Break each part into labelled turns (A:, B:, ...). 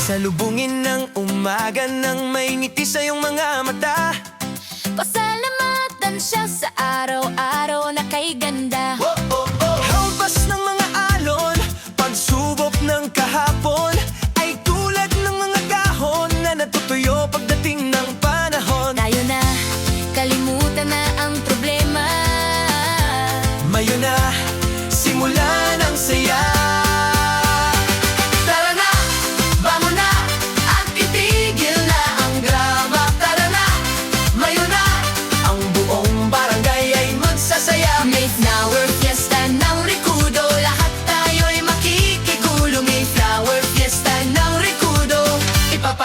A: Salubungin ng umaga nang may ngiti sa iyong mga mata.
B: Pasalamatan siya sa araw-araw na kay ganda.
A: Hampas ng mga alon, pagsubok ng kahapon, ay tulad ng mga dahon na natutuyo pagdating ng panahon.
B: Tayo na, kalimutan na ang problema.
A: Mayon na, simulan ang saya.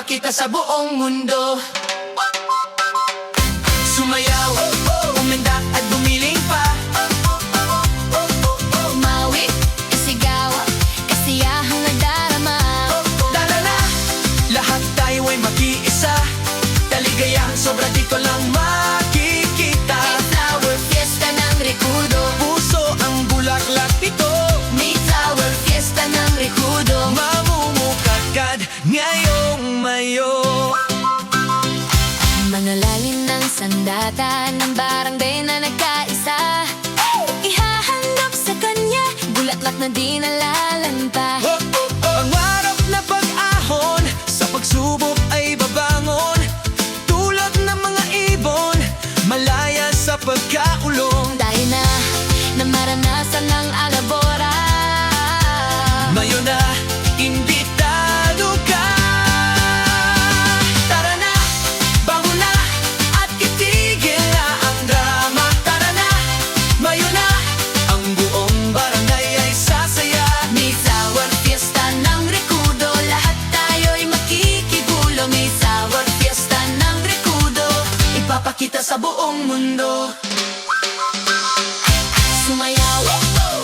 B: Kita sa buong mundo.
A: Sumayaw, umenda at bumiling pa.
B: Umawi, isigaw, kasiyahang nadarama.
A: Tara na, lahat tayo ay mag-iisa. Kaligayahan sobra dito lang makikita.
B: May flower fiesta ng Rekudo.
A: Puso ang bulaklak dito.
B: May flower fiesta ng Rekudo.
A: Mamumukadkad ngayong mayo.
B: Manalangin ng sandata ng barangay na nagkaisa. Ihahandog sa kanya, bulaklak na di nalalanta.
A: Pangarap na pag-ahon, sa pagsubok ay babangon. Tulad ng mga ibon, malaya sa pagkakulong.
B: Tayo na maranasan ng alabora.
A: Mayon na, imbitado ka. Tara na, bangon na, at itigil na ang drama. Tara na, mayon na, ang buong barangay ay sasaya.
B: May flower fiesta ng Rekudo, lahat tayo'y makikibulo. May flower fiesta ng Rekudo,
A: Ipapakita sa buong mundo.
B: sumayaw,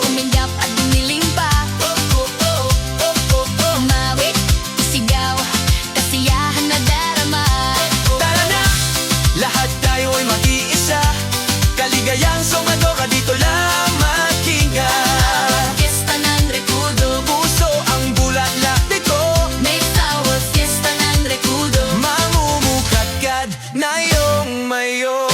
B: umindap at bumiling pa. Umawi, isigaw, kasiyahan na darama.
A: Tara na, lahat tayo ay mag-iisa. Kaligayang sumadora dito lang maghinga.
B: Fiesta ng Rekudo,
A: Puso ang bulaklak dito.
B: may flower fiesta ng Rekudo.
A: Mamumukadkad na iyong mayo.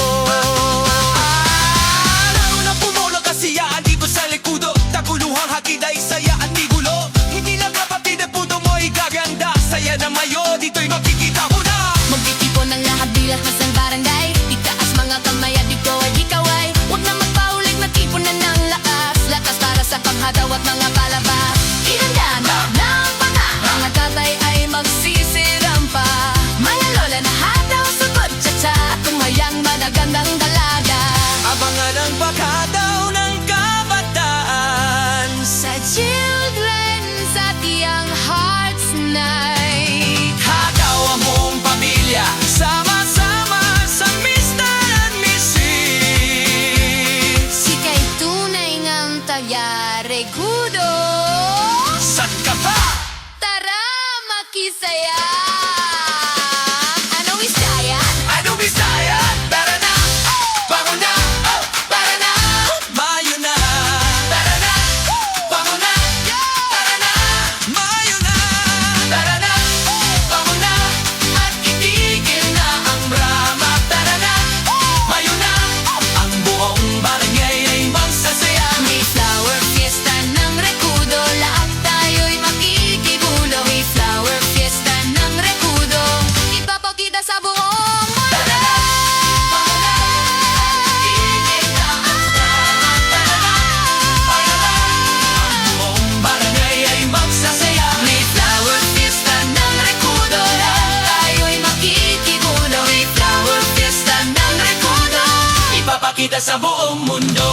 A: Lalo na pumulo kasiyaan dito sa Rekudo. Takuluhang hakid ay saya at di gulo. Hindi lang kapatid at puto mo'y gaganda. Saya na mayo, dito'y makikita mo na.
B: Magtitipon ng lahat bilang masang barangay. Itaas mga kamay at ikaw ay ikaway. Huwag na magpaulit na tipon na ng lakas. Lakas para sa panghataw at mga palabas. Ihanda na ng mga tatay ay magsisirampa. Mga lola na hataw sugod tsa-tsa. Tumayang managandang dalaga.
A: Abangan ang pagkataw ng kabataan.
B: Sa Children's at Young Hearts Night.
A: Hataw ang buong pamilya, sama-sama sa Mr. and Mrs.
B: Sika'y tunay ngang taya Rekudo.
A: Saan ka ba?
B: Tara, makisaya! Ano isaya?
A: Ano Bisaya? Tara na, bangon na, tara na, mayo na. Tara na, bangon na, tara na, mayo na. Tara na, bangon na, at itigil na ang drama. Tara na, mayo na, ang buong barangay ay magsasaya.
B: May flower fiesta ng Rekudo, lahat tayo'y makikibulo. May flower fiesta ng Rekudo, ipapakita sa buong mundo.
A: Buong barangay ay magsasaya.
B: May flower fiesta ng Rekudo, lahat tayo'y makikibulo. May flower fiesta ng Rekudo,
A: Ipapakita sa buong mundo.